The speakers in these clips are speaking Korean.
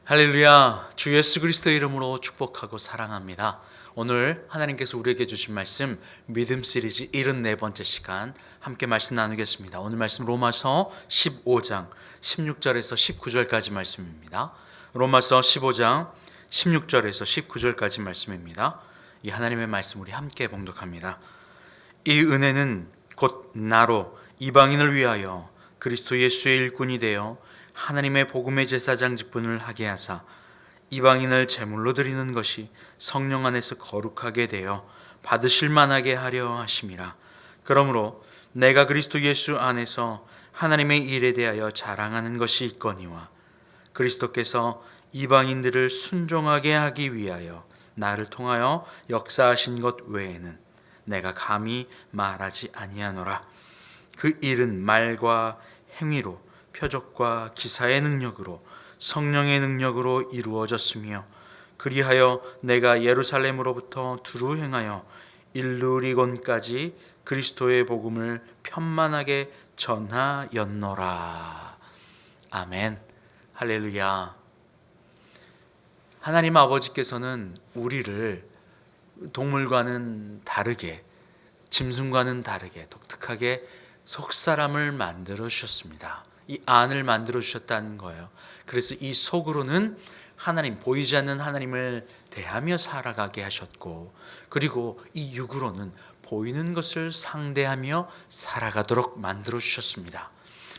할렐루야. 주 예수 그리스도의 이름으로 축복하고 사랑합니다. 오늘 하나님께서 우리에게 주신 말씀 믿음 시리즈 74번째 시간 함께 말씀 나누겠습니다. 오늘 말씀 로마서 15장 16절에서 19절까지 말씀입니다. 로마서 15장 16절에서 19절까지 말씀입니다. 이 하나님의 말씀 우리 함께 봉독합니다. 이 은혜는 곧 나로 이방인을 위하여 그리스도 예수의 일꾼이 되어 하나님의 복음의 제사장 직분을 하게 하사 이방인을 제물로 드리는 것이 성령 안에서 거룩하게 되어 받으실 만하게 하려 하심이라. 그러므로 내가 그리스도 예수 안에서 하나님의 일에 대하여 자랑하는 것이 있거니와 그리스도께서 이방인들을 순종하게 하기 위하여 나를 통하여 역사하신 것 외에는 내가 감히 말하지 아니하노라. 그 일은 말과 행위로 표적과 기사의 능력으로 성령의 능력으로 이루어졌으며 그리하여 내가 예루살렘으로부터 두루 행하여 일루리곤까지 그리스도의 복음을 편만하게 전하였노라. 아멘. 할렐루야. 하나님 아버지께서는 우리를 동물과는 다르게, 짐승과는 다르게 독특하게 속사람을 만들어 주셨습니다. 이 안을 만들어 주셨다는 거예요. 그래서 이 속으로는 하나님, 보이지 않는 하나님을 대하며 살아가게 하셨고, 그리고 이 육으로는 보이는 것을 상대하며 살아가도록 만들어 주셨습니다.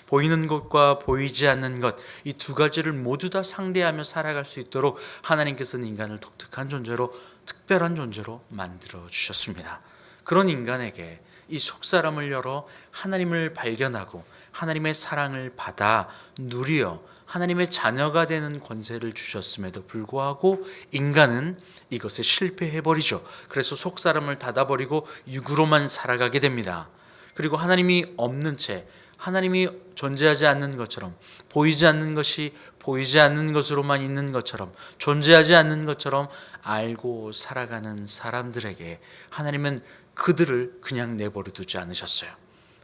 보이는 것과 보이지 않는 것, 이 두 가지를 모두 다 상대하며 살아갈 수 있도록 하나님께서는 인간을 독특한 존재로, 특별한 존재로 만들어 주셨습니다. 그런 인간에게 이 속사람을 열어 하나님을 발견하고 하나님의 사랑을 받아 누리어 하나님의 자녀가 되는 권세를 주셨음에도 불구하고 인간은 이것에 실패해버리죠. 그래서 속사람을 닫아버리고 육으로만 살아가게 됩니다. 그리고 하나님이 없는 채, 하나님이 존재하지 않는 것처럼, 보이지 않는 것이 보이지 않는 것으로만 있는 것처럼, 존재하지 않는 것처럼 알고 살아가는 사람들에게 하나님은 그들을 그냥 내버려 두지 않으셨어요.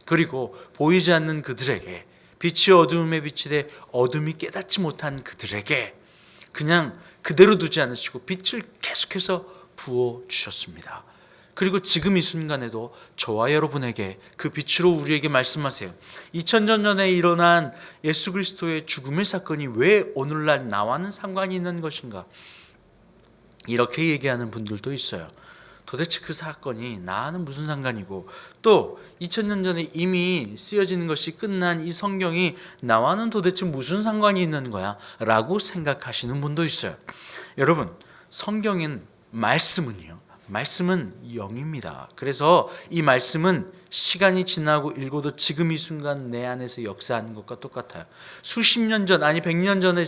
그리고 보이지 않는 그들에게, 빛이 어두움에 비치되 어둠이 깨닫지 못한 그들에게 그냥 그대로 두지 않으시고 빛을 계속해서 부어주셨습니다. 그리고 지금 이 순간에도 저와 여러분에게 그 빛으로 우리에게 말씀하세요. 2000년 전에 일어난 예수 그리스도의 죽음의 사건이 왜 오늘날 나와는 상관이 있는 것인가? 이렇게 얘기하는 분들도 있어요. 도대체 그 사건이 나와는 무슨 상관이고, 또 2000년 전에 이미 쓰여지는 것이 끝난 이 성경이 나와는 도대체 무슨 상관이 있는 거야? 라고 생각하시는 분도 있어요. 여러분, 성경은 말씀은 영입니다. 그래서 이 말씀은 시간이 지나고 읽어도 지금 이 순간 내 안에서 역사하는 것과 똑같아요. 수십 년 전, 아니 100년 전에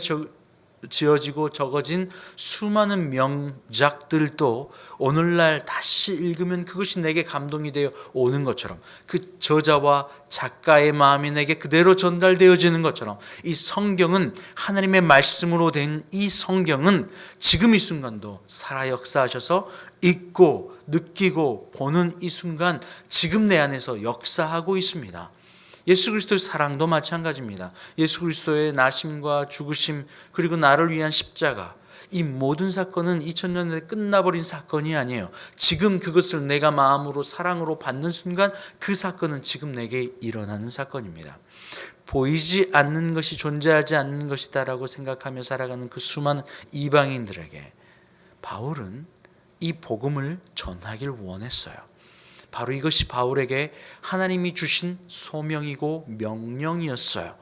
지어지고 적어진 수많은 명작들도 오늘날 다시 읽으면 그것이 내게 감동이 되어 오는 것처럼, 그 저자와 작가의 마음이 내게 그대로 전달되어지는 것처럼, 이 성경은 하나님의 말씀으로 된 이 성경은 지금 이 순간도 살아 역사하셔서 읽고 느끼고 보는 이 순간 지금 내 안에서 역사하고 있습니다. 예수 그리스도의 사랑도 마찬가지입니다. 예수 그리스도의 나심과 죽으심, 그리고 나를 위한 십자가, 이 모든 사건은 2000년 전에 끝나버린 사건이 아니에요. 지금 그것을 내가 마음으로 사랑으로 받는 순간 그 사건은 지금 내게 일어나는 사건입니다. 보이지 않는 것이 존재하지 않는 것이다라고 생각하며 살아가는 그 수많은 이방인들에게 바울은 이 복음을 전하길 원했어요. 바로 이것이 바울에게 하나님이 주신 소명이고 명령이었어요.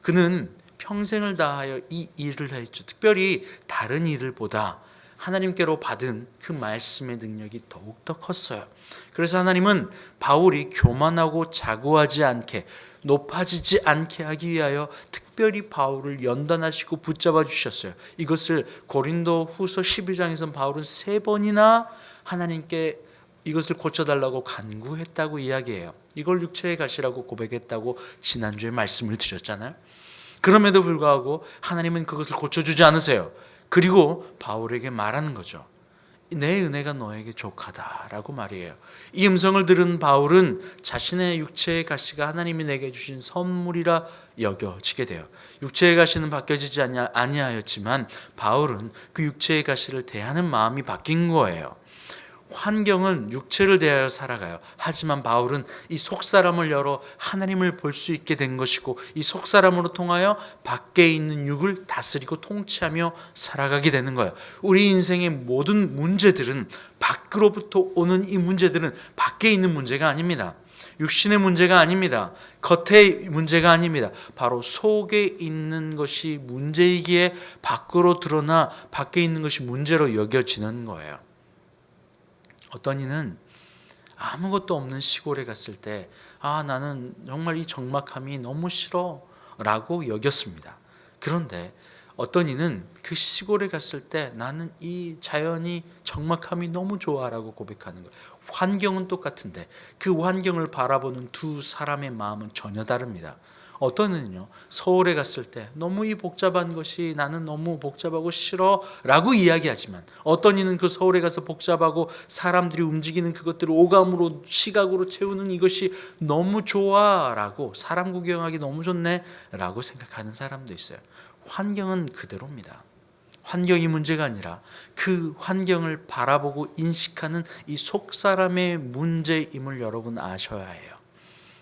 그는 평생을 다하여 이 일을 했죠. 특별히 다른 일들보다 하나님께로 받은 그 말씀의 능력이 더욱더 컸어요. 그래서 하나님은 바울이 교만하고 자고하지 않게, 높아지지 않게 하기 위하여 특별히 바울을 연단하시고 붙잡아 주셨어요. 이것을 고린도 후서 12장에서 바울은 3번이나 하나님께 이것을 고쳐달라고 간구했다고 이야기해요. 이걸 육체의 가시라고 고백했다고 지난주에 말씀을 드렸잖아요. 그럼에도 불구하고 하나님은 그것을 고쳐주지 않으세요. 그리고 바울에게 말하는 거죠. 내 은혜가 너에게 족하다라고 말이에요. 이 음성을 들은 바울은 자신의 육체의 가시가 하나님이 내게 주신 선물이라 여겨지게 돼요. 육체의 가시는 바뀌어지지 아니하였지만 바울은 그 육체의 가시를 대하는 마음이 바뀐 거예요. 환경은 육체를 대하여 살아가요. 하지만 바울은 이 속사람을 열어 하나님을 볼 수 있게 된 것이고, 이 속사람으로 통하여 밖에 있는 육을 다스리고 통치하며 살아가게 되는 거예요. 우리 인생의 모든 문제들은, 밖으로부터 오는 이 문제들은 밖에 있는 문제가 아닙니다. 육신의 문제가 아닙니다. 겉의 문제가 아닙니다. 바로 속에 있는 것이 문제이기에 밖으로 드러나 밖에 있는 것이 문제로 여겨지는 거예요. 어떤 이는 아무것도 없는 시골에 갔을 때 나는 정말 이 적막함이 너무 싫어 라고 여겼습니다. 그런데 어떤 이는 그 시골에 갔을 때 나는 이 자연이 적막함이 너무 좋아 라고 고백하는 거예요. 환경은 똑같은데 그 환경을 바라보는 두 사람의 마음은 전혀 다릅니다. 어떤 이는요, 서울에 갔을 때 너무 이 복잡한 것이 나는 너무 복잡하고 싫어 라고 이야기하지만, 어떤 이는 그 서울에 가서 복잡하고 사람들이 움직이는 그것들을 오감으로 시각으로 채우는 이것이 너무 좋아 라고, 사람 구경하기 너무 좋네 라고 생각하는 사람도 있어요. 환경은 그대로입니다. 환경이 문제가 아니라 그 환경을 바라보고 인식하는 이 속사람의 문제임을 여러분 아셔야 해요.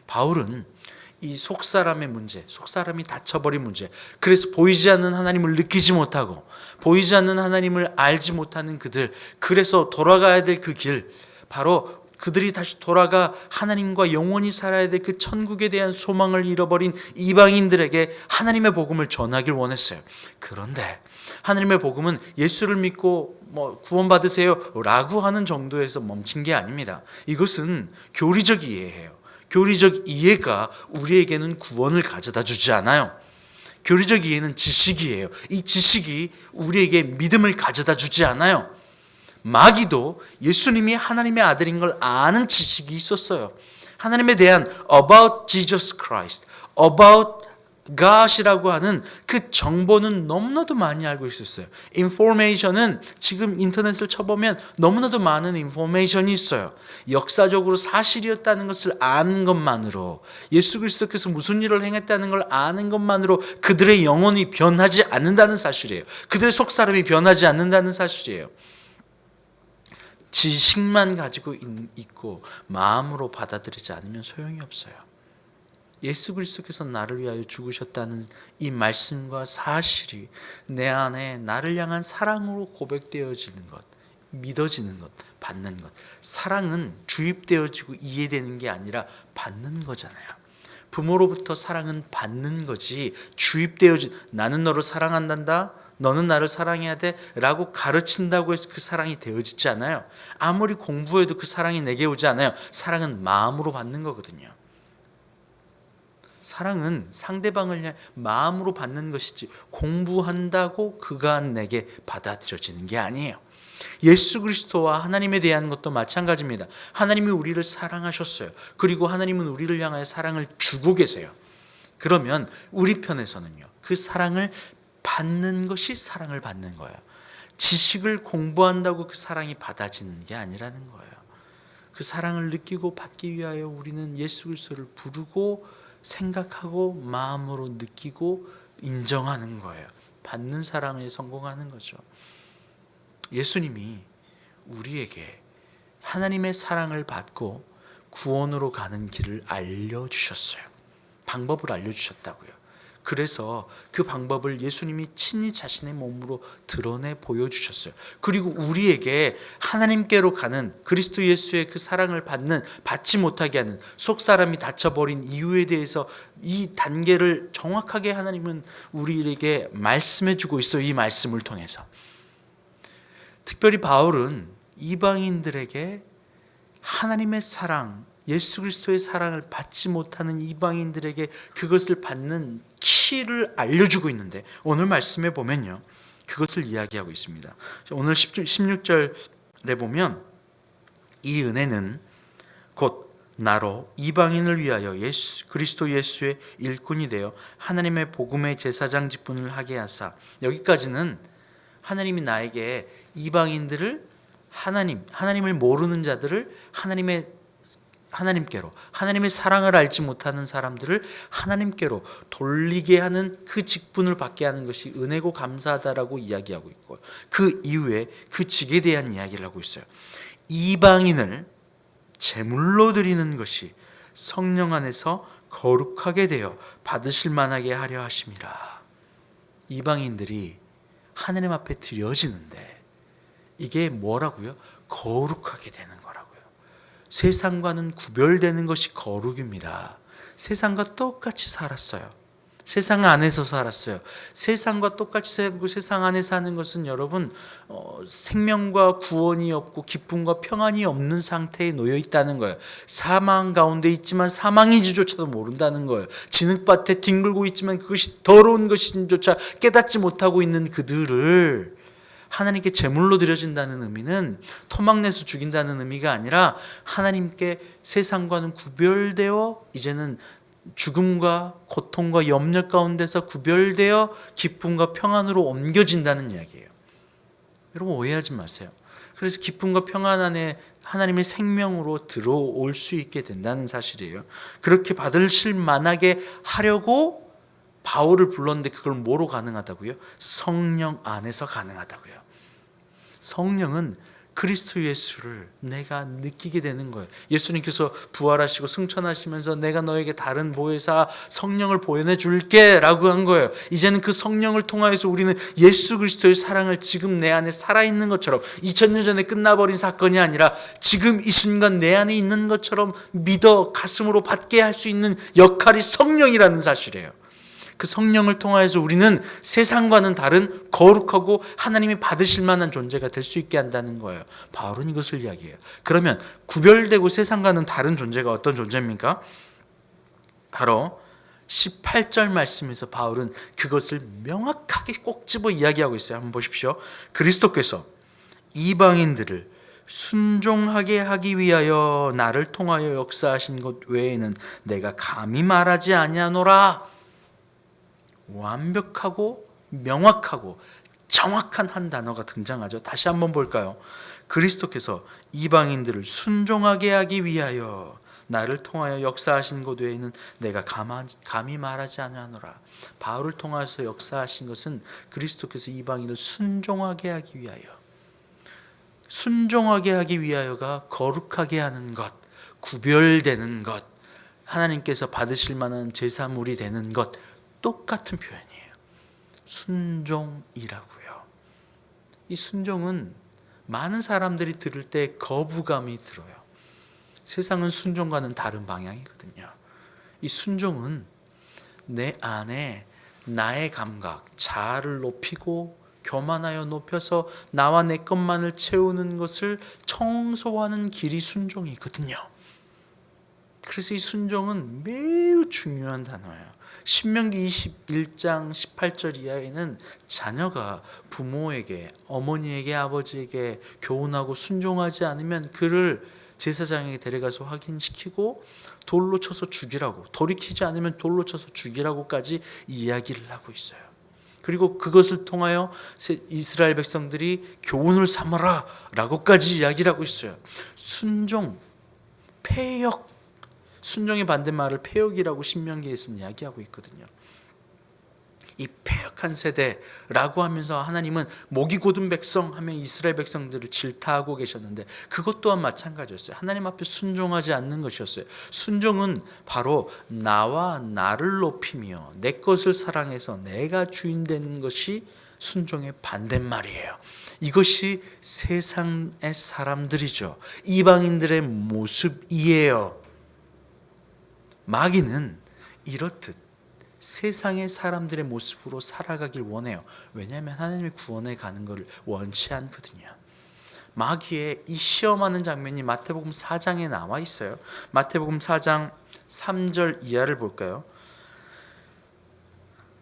바울은 이 속사람의 문제, 속사람이 닫혀버린 문제, 그래서 보이지 않는 하나님을 느끼지 못하고 보이지 않는 하나님을 알지 못하는 그들, 그래서 돌아가야 될 그 길, 바로 그들이 다시 돌아가 하나님과 영원히 살아야 될 그 천국에 대한 소망을 잃어버린 이방인들에게 하나님의 복음을 전하길 원했어요. 그런데 하나님의 복음은 예수를 믿고 구원받으세요 라고 하는 정도에서 멈춘 게 아닙니다. 이것은 교리적 이해예요. 교리적 이해가 우리에게는 구원을 가져다 주지 않아요. 교리적 이해는 지식이에요. 이 지식이 우리에게 믿음을 가져다 주지 않아요. 마귀도 예수님이 하나님의 아들인 걸 아는 지식이 있었어요. 하나님에 대한 about Jesus Christ, about God이라고 하는 그 정보는 너무나도 많이 알고 있었어요. 인포메이션은 지금 인터넷을 쳐보면 너무나도 많은 인포메이션이 있어요. 역사적으로 사실이었다는 것을 아는 것만으로, 예수 그리스도께서 무슨 일을 행했다는 걸 아는 것만으로 그들의 영혼이 변하지 않는다는 사실이에요. 그들의 속사람이 변하지 않는다는 사실이에요. 지식만 가지고 있고 마음으로 받아들이지 않으면 소용이 없어요. 예수 그리스도께서 나를 위하여 죽으셨다는 이 말씀과 사실이 내 안에 나를 향한 사랑으로 고백되어지는 것, 믿어지는 것, 받는 것. 사랑은 주입되어지고 이해되는 게 아니라 받는 거잖아요. 부모로부터 사랑은 받는 거지, 나는 너를 사랑한단다, 너는 나를 사랑해야 돼 라고 가르친다고 해서 그 사랑이 되어지지 않아요. 아무리 공부해도 그 사랑이 내게 오지 않아요. 사랑은 마음으로 받는 거거든요. 사랑은 상대방을 향해 마음으로 받는 것이지 공부한다고 그가 내게 받아들여지는 게 아니에요. 예수 그리스도와 하나님에 대한 것도 마찬가지입니다. 하나님이 우리를 사랑하셨어요. 그리고 하나님은 우리를 향하여 사랑을 주고 계세요. 그러면 우리 편에서는요, 그 사랑을 받는 것이 사랑을 받는 거예요. 지식을 공부한다고 그 사랑이 받아지는 게 아니라는 거예요. 그 사랑을 느끼고 받기 위하여 우리는 예수 그리스도를 부르고 생각하고 마음으로 느끼고 인정하는 거예요. 받는 사랑에 성공하는 거죠. 예수님이 우리에게 하나님의 사랑을 받고 구원으로 가는 길을 알려주셨어요. 방법을 알려주셨다고요. 그래서 그 방법을 예수님이 친히 자신의 몸으로 드러내 보여주셨어요. 그리고 우리에게 하나님께로 가는, 그리스도 예수의 그 사랑을 받지 못하게 하는, 속사람이 닫혀버린 이유에 대해서 이 단계를 정확하게 하나님은 우리에게 말씀해 주고 있어요. 이 말씀을 통해서. 특별히 바울은 이방인들에게 하나님의 사랑, 예수 그리스도의 사랑을 받지 못하는 이방인들에게 그것을 받는 키를 알려주고 있는데, 오늘 말씀에 보면요, 그것을 이야기하고 있습니다. 오늘 16절에 보면 이 은혜는 곧 나로 이방인을 위하여 그리스도 예수의 일꾼이 되어 하나님의 복음의 제사장 직분을 하게 하사, 여기까지는 하나님이 나에게 이방인들을 하나님을 모르는 자들을 하나님께로, 하나님의 사랑을 알지 못하는 사람들을 하나님께로 돌리게 하는 그 직분을 받게 하는 것이 은혜고 감사하다라고 이야기하고 있고, 그 이후에 그 직에 대한 이야기를 하고 있어요. 이방인을 제물로 드리는 것이 성령 안에서 거룩하게 되어 받으실 만하게 하려 하심이라. 이방인들이 하나님 앞에 드려지는데 이게 뭐라고요? 거룩하게 되는 거라고요. 세상과는 구별되는 것이 거룩입니다. 세상과 똑같이 살았어요. 세상 안에서 살았어요. 세상과 똑같이 살고 세상 안에 사는 것은 여러분 생명과 구원이 없고 기쁨과 평안이 없는 상태에 놓여 있다는 거예요. 사망 가운데 있지만 사망인지조차도 모른다는 거예요. 진흙밭에 뒹굴고 있지만 그것이 더러운 것인지조차 깨닫지 못하고 있는 그들을 하나님께 제물로 드려진다는 의미는 토막내서 죽인다는 의미가 아니라 하나님께 세상과는 구별되어 이제는 죽음과 고통과 염려 가운데서 구별되어 기쁨과 평안으로 옮겨진다는 이야기예요. 여러분 오해하지 마세요. 그래서 기쁨과 평안 안에 하나님의 생명으로 들어올 수 있게 된다는 사실이에요. 그렇게 받으실 만하게 하려고 바울을 불렀는데 그걸 뭐로 가능하다고요? 성령 안에서 가능하다고요. 성령은 그리스도 예수를 내가 느끼게 되는 거예요. 예수님께서 부활하시고 승천하시면서 내가 너에게 다른 보혜사 성령을 보내줄게 라고 한 거예요. 이제는 그 성령을 통하여서 우리는 예수 그리스도의 사랑을 지금 내 안에 살아있는 것처럼 2000년 전에 끝나버린 사건이 아니라 지금 이 순간 내 안에 있는 것처럼 믿어 가슴으로 받게 할 수 있는 역할이 성령이라는 사실이에요. 그 성령을 통하여서 우리는 세상과는 다른 거룩하고 하나님이 받으실 만한 존재가 될 수 있게 한다는 거예요. 바울은 이것을 이야기해요. 그러면 구별되고 세상과는 다른 존재가 어떤 존재입니까? 바로 18절 말씀에서 바울은 그것을 명확하게 꼭 집어 이야기하고 있어요. 한번 보십시오. 그리스도께서 이방인들을 순종하게 하기 위하여 나를 통하여 역사하신 것 외에는 내가 감히 말하지 아니하노라. 완벽하고 명확하고 정확한 한 단어가 등장하죠. 다시 한번 볼까요? 그리스도께서 이방인들을 순종하게 하기 위하여 나를 통하여 역사하신 것 외에는 내가 감히 말하지 아니하노라. 바울을 통해서 역사하신 것은 그리스도께서 이방인을 순종하게 하기 위하여, 순종하게 하기 위하여가 거룩하게 하는 것, 구별되는 것, 하나님께서 받으실 만한 제사물이 되는 것, 똑같은 표현이에요. 순종이라고요. 이 순종은 많은 사람들이 들을 때 거부감이 들어요. 세상은 순종과는 다른 방향이거든요. 이 순종은 내 안에 나의 감각, 자아를 높이고 교만하여 높여서 나와 내 것만을 채우는 것을 청소하는 길이 순종이거든요. 그래서 이 순종은 매우 중요한 단어예요. 신명기 21장 18절 이하에는 자녀가 부모에게, 어머니에게, 아버지에게 교훈하고 순종하지 않으면 그를 제사장에게 데려가서 확인시키고 돌로 쳐서 죽이라고, 돌이키지 않으면 돌로 쳐서 죽이라고까지 이야기를 하고 있어요. 그리고 그것을 통하여 이스라엘 백성들이 교훈을 삼아라 라고까지 이야기를 하고 있어요. 순종, 폐역, 순종의 반대말을 폐역이라고 신명기에서는 이야기하고 있거든요. 이 폐역한 세대라고 하면서 하나님은 목이 곧은 백성 하면 이스라엘 백성들을 질타하고 계셨는데 그것 또한 마찬가지였어요. 하나님 앞에 순종하지 않는 것이었어요. 순종은 바로 나와 나를 높이며 내 것을 사랑해서 내가 주인 되는 것이 순종의 반대말이에요. 이것이 세상의 사람들이죠. 이방인들의 모습이에요. 마귀는 이렇듯 세상의 사람들의 모습으로 살아가길 원해요. 왜냐하면 하나님의 구원에 가는 것을 원치 않거든요. 마귀의 이 시험하는 장면이 마태복음 4장에 나와 있어요. 마태복음 4장 3절 이하를 볼까요?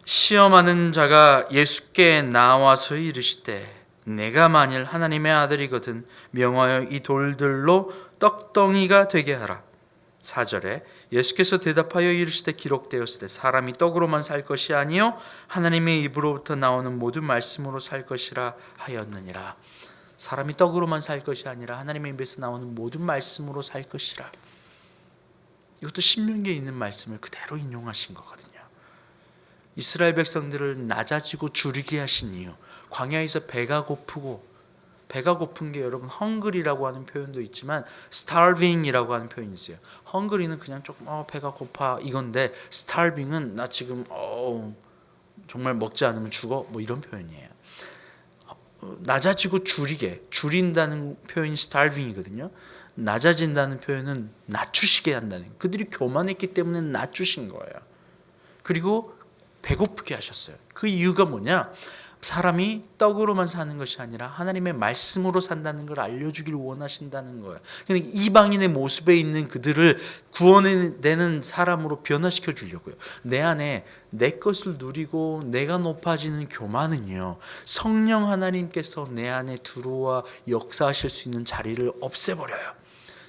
시험하는 자가 예수께 나와서 이르시되 내가 만일 하나님의 아들이거든 명하여 이 돌들로 떡덩이가 되게 하라. 4절에 예수께서 대답하여 이르시되 기록되었으되 사람이 떡으로만 살 것이 아니요 하나님의 입으로부터 나오는 모든 말씀으로 살 것이라 하였느니라. 사람이 떡으로만 살 것이 아니라 하나님의 입에서 나오는 모든 말씀으로 살 것이라. 이것도 신명기에 있는 말씀을 그대로 인용하신 거거든요. 이스라엘 백성들을 낮아지고 줄이게 하신 이유, 광야에서 배가 고픈 게 여러분 헝그리라고 하는 표현도 있지만 starving이라고 하는 표현이 있어요. 헝그리는 그냥 조금 배가 고파 이건데 starving은 나 지금 정말 먹지 않으면 죽어 뭐 이런 표현이에요. 낮아지고 줄인다는 표현이 starving이거든요. 낮아진다는 표현은 낮추시게 한다는 거예요. 그들이 교만했기 때문에 낮추신 거예요. 그리고 배고프게 하셨어요. 그 이유가 뭐냐? 사람이 떡으로만 사는 것이 아니라 하나님의 말씀으로 산다는 걸 알려주길 원하신다는 거예요. 그러니까 이방인의 모습에 있는 그들을 구원되는 사람으로 변화시켜 주려고요. 내 안에 내 것을 누리고 내가 높아지는 교만은요, 성령 하나님께서 내 안에 들어와 역사하실 수 있는 자리를 없애버려요.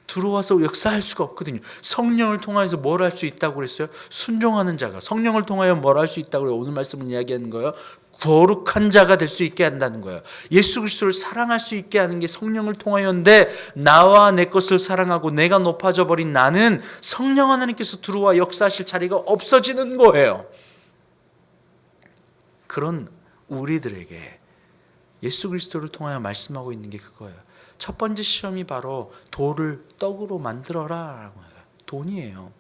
들어와서 역사할 수가 없거든요. 성령을 통해서 뭘 할 수 있다고 그랬어요? 순종하는 자가 성령을 통하여 뭘 할 수 있다고 그래요? 오늘 말씀은 이야기하는 거예요. 거룩한 자가 될 수 있게 한다는 거예요. 예수 그리스도를 사랑할 수 있게 하는 게 성령을 통하여인데, 나와 내 것을 사랑하고 내가 높아져 버린 나는 성령 하나님께서 들어와 역사하실 자리가 없어지는 거예요. 그런 우리들에게 예수 그리스도를 통하여 말씀하고 있는 게 그거예요. 첫 번째 시험이 바로 돌을 떡으로 만들어라 라고 해요. 돈이에요.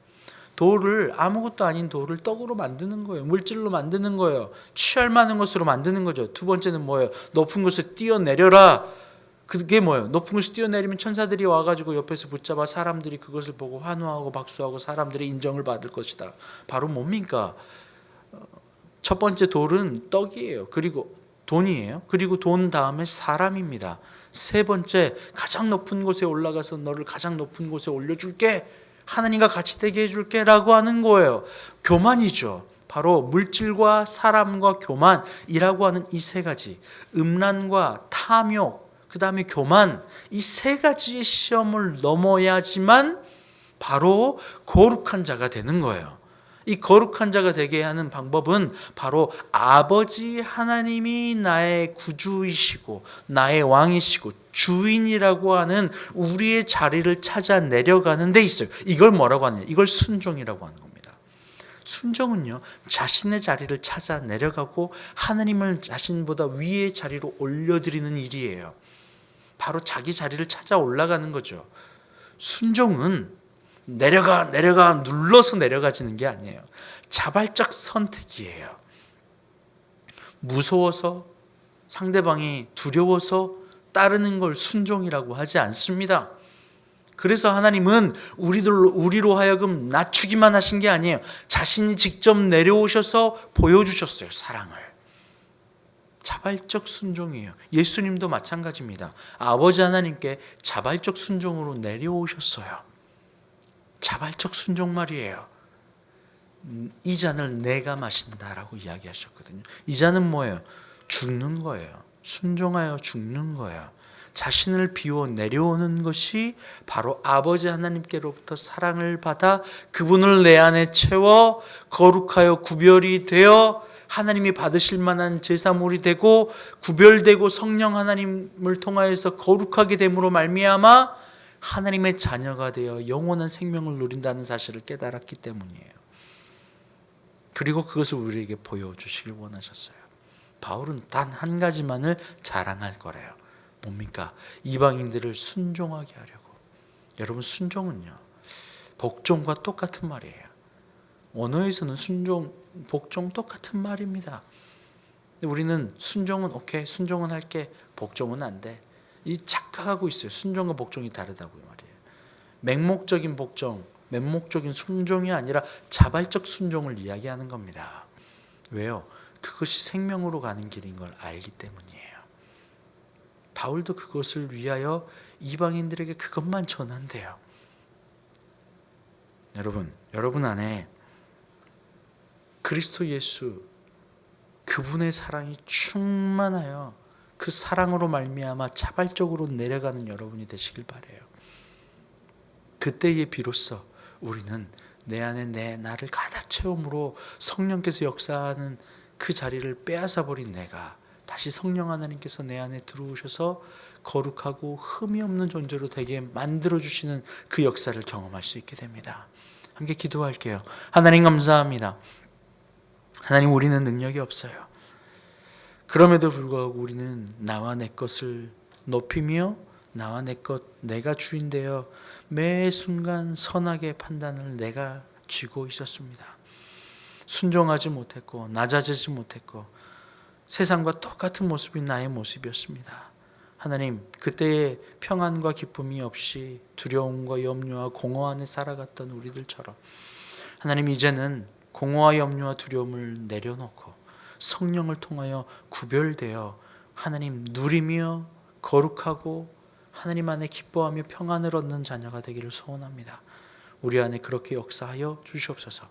돌을, 아무것도 아닌 돌을 떡으로 만드는 거예요. 물질로 만드는 거예요. 취할 만한 것으로 만드는 거죠. 두 번째는 뭐예요? 높은 곳에 뛰어내려라. 그게 뭐예요? 높은 곳에 뛰어내리면 천사들이 와가지고 옆에서 붙잡아 사람들이 그것을 보고 환호하고 박수하고 사람들의 인정을 받을 것이다. 바로 뭡니까? 첫 번째 돌은 떡이에요. 그리고 돈이에요. 그리고 돈 다음에 사람입니다. 세 번째, 가장 높은 곳에 올라가서 너를 가장 높은 곳에 올려줄게. 하나님과 같이 되게 해줄게 라고 하는 거예요. 교만이죠. 바로 물질과 사람과 교만이라고 하는 이 세 가지, 음란과 탐욕, 그 다음에 교만, 이 세 가지의 시험을 넘어야지만 바로 거룩한 자가 되는 거예요. 이 거룩한 자가 되게 하는 방법은 바로 아버지 하나님이 나의 구주이시고 나의 왕이시고 주인이라고 하는 우리의 자리를 찾아 내려가는 데 있어요. 이걸 뭐라고 하느냐? 이걸 순종이라고 하는 겁니다. 순종은요, 자신의 자리를 찾아 내려가고 하나님을 자신보다 위의 자리로 올려드리는 일이에요. 바로 자기 자리를 찾아 올라가는 거죠. 순종은 내려가 눌러서 내려가지는 게 아니에요. 자발적 선택이에요. 무서워서, 상대방이 두려워서 따르는 걸 순종이라고 하지 않습니다. 그래서 하나님은 우리로 하여금 낮추기만 하신 게 아니에요. 자신이 직접 내려오셔서 보여주셨어요, 사랑을. 자발적 순종이에요. 예수님도 마찬가지입니다. 아버지 하나님께 자발적 순종으로 내려오셨어요. 자발적 순종 말이에요. 이 잔을 내가 마신다라고 이야기하셨거든요. 이 잔은 뭐예요? 죽는 거예요. 순종하여 죽는 거예요. 자신을 비워 내려오는 것이 바로 아버지 하나님께로부터 사랑을 받아 그분을 내 안에 채워 거룩하여 구별이 되어 하나님이 받으실 만한 제사물이 되고 구별되고 성령 하나님을 통하여서 거룩하게 됨으로 말미암아 하나님의 자녀가 되어 영원한 생명을 누린다는 사실을 깨달았기 때문이에요. 그리고 그것을 우리에게 보여주시길 원하셨어요. 바울은 단 한 가지만을 자랑할 거래요. 뭡니까? 이방인들을 순종하게 하려고. 여러분, 순종은요, 복종과 똑같은 말이에요. 언어에서는 순종, 복종 똑같은 말입니다. 우리는 순종은 오케이, 순종은 할게, 복종은 안 돼. 이 착각하고 있어요. 순종과 복종이 다르다고 말이에요. 맹목적인 복종, 맹목적인 순종이 아니라 자발적 순종을 이야기하는 겁니다. 왜요? 그것이 생명으로 가는 길인 걸 알기 때문이에요. 바울도 그것을 위하여 이방인들에게 그것만 전한대요. 여러분 안에 그리스도 예수, 그분의 사랑이 충만하여 그 사랑으로 말미암아 자발적으로 내려가는 여러분이 되시길 바라요. 그때에 비로소 우리는 내 안에 나를 가득 채움으로 성령께서 역사하는 그 자리를 빼앗아 버린 내가 다시 성령 하나님께서 내 안에 들어오셔서 거룩하고 흠이 없는 존재로 되게 만들어주시는 그 역사를 경험할 수 있게 됩니다. 함께 기도할게요. 하나님 감사합니다. 하나님, 우리는 능력이 없어요. 그럼에도 불구하고 우리는 나와 내 것을 높이며 나와 내 것, 내가 주인 되어 매 순간 선악의 판단을 내가 쥐고 있었습니다. 순종하지 못했고 낮아지지 못했고 세상과 똑같은 모습이 나의 모습이었습니다. 하나님, 그때의 평안과 기쁨이 없이 두려움과 염려와 공허 안에 살아갔던 우리들처럼 하나님, 이제는 공허와 염려와 두려움을 내려놓고 성령을 통하여 구별되어 하나님 누리며 거룩하고 하나님 안에 기뻐하며 평안을 얻는 자녀가 되기를 소원합니다. 우리 안에 그렇게 역사하여 주시옵소서.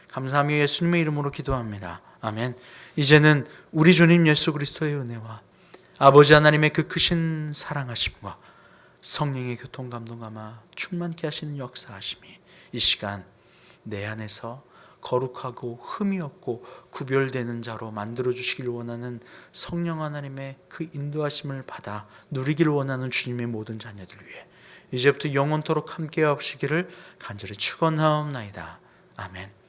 감사하며 예수님의 이름으로 기도합니다. 아멘. 이제는 우리 주님 예수 그리스도의 은혜와 아버지 하나님의 그 크신 사랑하심과 성령의 교통감동감화 충만케 하시는 역사하심이 이 시간 내 안에서 거룩하고 흠이 없고 구별되는 자로 만들어주시길 원하는 성령 하나님의 그 인도하심을 받아 누리길 원하는 주님의 모든 자녀들 위해 이제부터 영원토록 함께 하시기를 간절히 축원하옵나이다. 아멘.